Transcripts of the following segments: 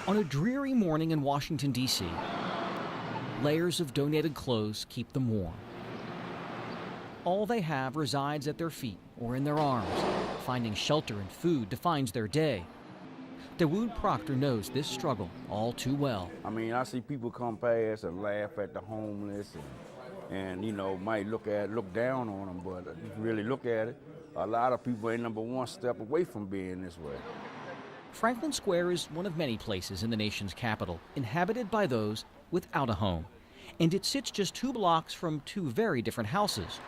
On a dreary morning in Washington, D.C., layers of donated clothes keep them warm. All they have resides at their feet or in their arms. Finding shelter and food defines their day. Dawood Proctor knows this struggle all too well. I mean, I see people come past and laugh at the homeless and you know, might look down on them, but if you really look at it, a lot of people ain't number one step away from being this way. Franklin Square is one of many places in the nation's capital inhabited by those without a home. And it sits just 2 blocks from 2 very different houses.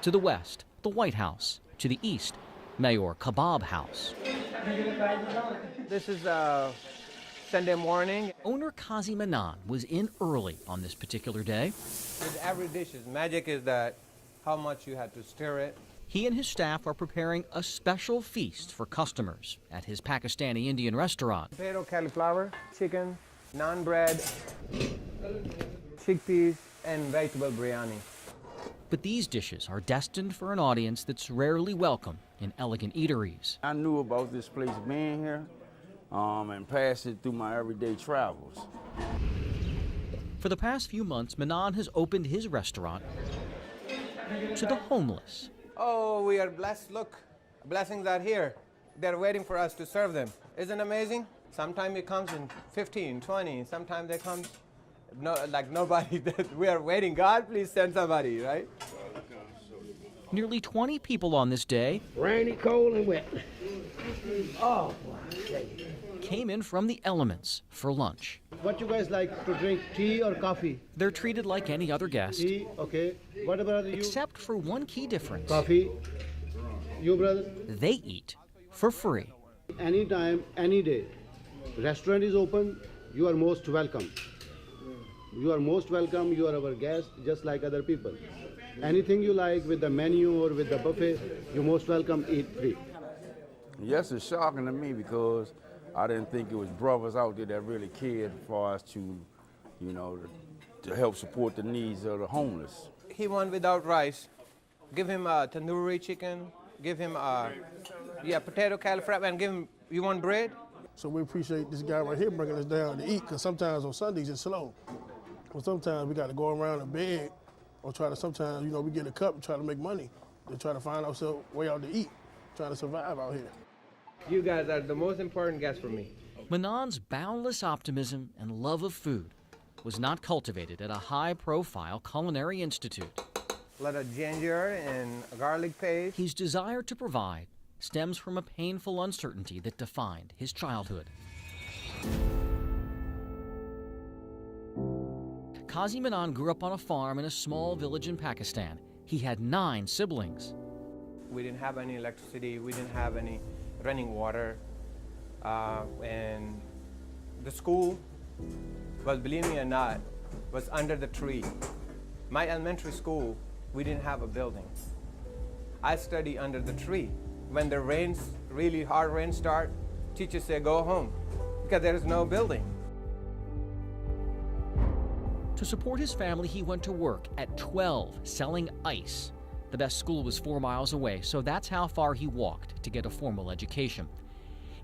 To the west, the White House. To the east, Mayor Kebab House. This is Sunday morning. Owner Kazi Manan was in early on this particular day. With every dish, magic is that how much you had to stir it. He and his staff are preparing a special feast for customers at his Pakistani Indian restaurant. Potato, cauliflower, chicken, naan bread, chickpeas, and vegetable biryani. But these dishes are destined for an audience that's rarely welcome in elegant eateries. I knew about this place being here and passed it through my everyday travels. For the past few months, Manan has opened his restaurant to the homeless. Oh, we are blessed. Look, blessings are here. They're waiting for us to serve them. Isn't it amazing? Sometimes it comes in 15, 20. Sometimes they come like nobody. We are waiting. God, please send somebody, right? Nearly 20 people on this day, rainy, cold, and wet. Oh, came in from the elements for lunch. What you guys like to drink, tea or coffee? They're treated like any other guest. Tea, okay. What about you? Except for one key difference. Coffee. You, brother? They eat for free. Anytime, any day. Restaurant is open. You are most welcome. You are most welcome. You are our guest, just like other people. Anything you like with the menu or with the buffet, you're most welcome, eat free. Yes, it's shocking to me because I didn't think it was brothers out there that really cared for us to, you know, to help support the needs of the homeless. He went without rice. Give him a tandoori chicken. Give him a potato cauliflower, and give him, you want bread? So we appreciate this guy right here bringing us down to eat, because sometimes on Sundays it's slow. Well, sometimes we got to go around and beg, or sometimes, you know, we get a cup and try to make money to try to find ourselves way out to eat, trying to survive out here. You guys are the most important guests for me. Manan's boundless optimism and love of food was not cultivated at a high-profile culinary institute. A lot of ginger and garlic paste. His desire to provide stems from a painful uncertainty that defined his childhood. Kazi Manan grew up on a farm in a small village in Pakistan. He had 9 siblings. We didn't have any electricity. We didn't have any running water. And the school, well, believe me or not, was under the tree. My elementary school, we didn't have a building. I study under the tree. When the rains, really hard rains start, teachers say go home because there is no building. To support his family, he went to work at 12 selling ice. The best school was 4 miles away, so that's how far he walked to get a formal education.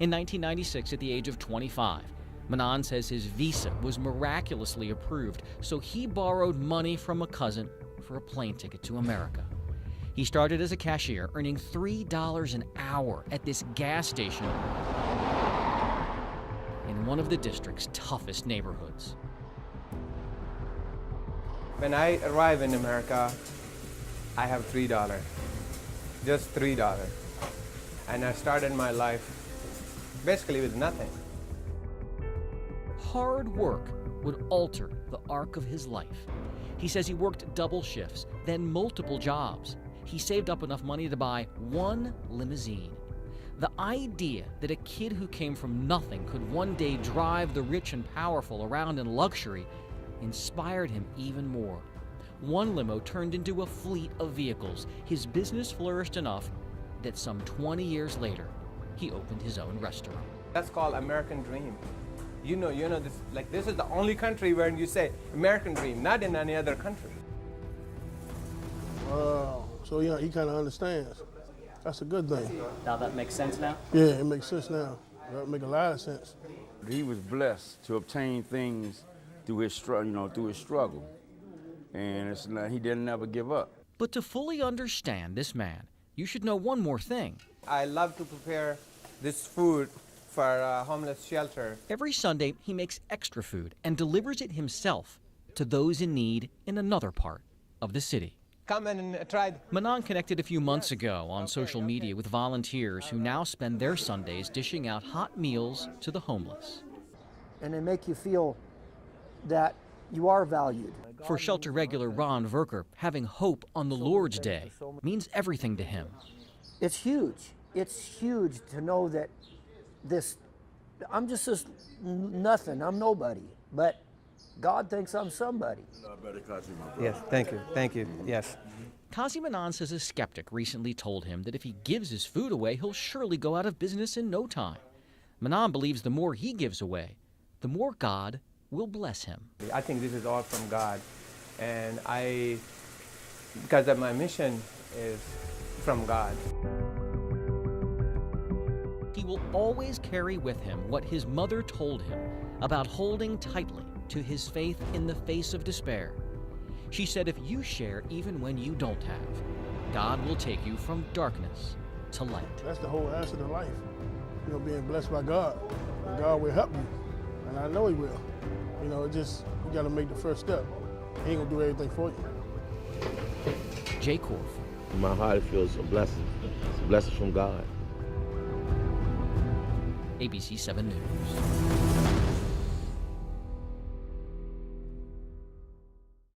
In 1996, at the age of 25, Manan says his visa was miraculously approved, so he borrowed money from a cousin for a plane ticket to America. He started as a cashier, earning $3 an hour at this gas station in one of the district's toughest neighborhoods. When I arrive in America, I have $3, just $3. And I started my life basically with nothing. Hard work would alter the arc of his life. He says he worked double shifts, then multiple jobs. He saved up enough money to buy 1 limousine. The idea that a kid who came from nothing could one day drive the rich and powerful around in luxury inspired him even more. 1 limo turned into a fleet of vehicles. His business flourished enough that some 20 years later, he opened his own restaurant. That's called American dream. You know this, like this is the only country where you say American dream, not in any other country. Wow. So yeah, he kind of understands. That's a good thing. Now that makes sense now? Yeah, it makes sense now. That make a lot of sense. He was blessed to obtain things through his struggle, and it's not, he didn't ever give up. But to fully understand this man, you should know one more thing. I love to prepare this food for a homeless shelter. Every Sunday, he makes extra food and delivers it himself to those in need in another part of the city. Come and try. Manan connected a few months ago on social media with volunteers who now spend their Sundays dishing out hot meals to the homeless. And they make you feel that you are valued. For shelter regular Ron Verker, having hope on the Lord's Day means everything to him. It's huge. It's huge to know that I'm just this nothing, I'm nobody, but God thinks I'm somebody. Yes, thank you, yes. Kazi Manan says a skeptic recently told him that if he gives his food away, he'll surely go out of business in no time. Manan believes the more he gives away, the more God will bless him. I think this is all from God, and because of my mission is from God. He will always carry with him what his mother told him about holding tightly to his faith in the face of despair. She said, if you share even when you don't have, God will take you from darkness to light. That's the whole answer to life. You know, being blessed by God. And God will help you, and I know He will. You know, you got to make the first step. He ain't gonna do everything for you. Jay Korf. In my heart, it feels a blessing. It's a blessing from God. ABC 7 News.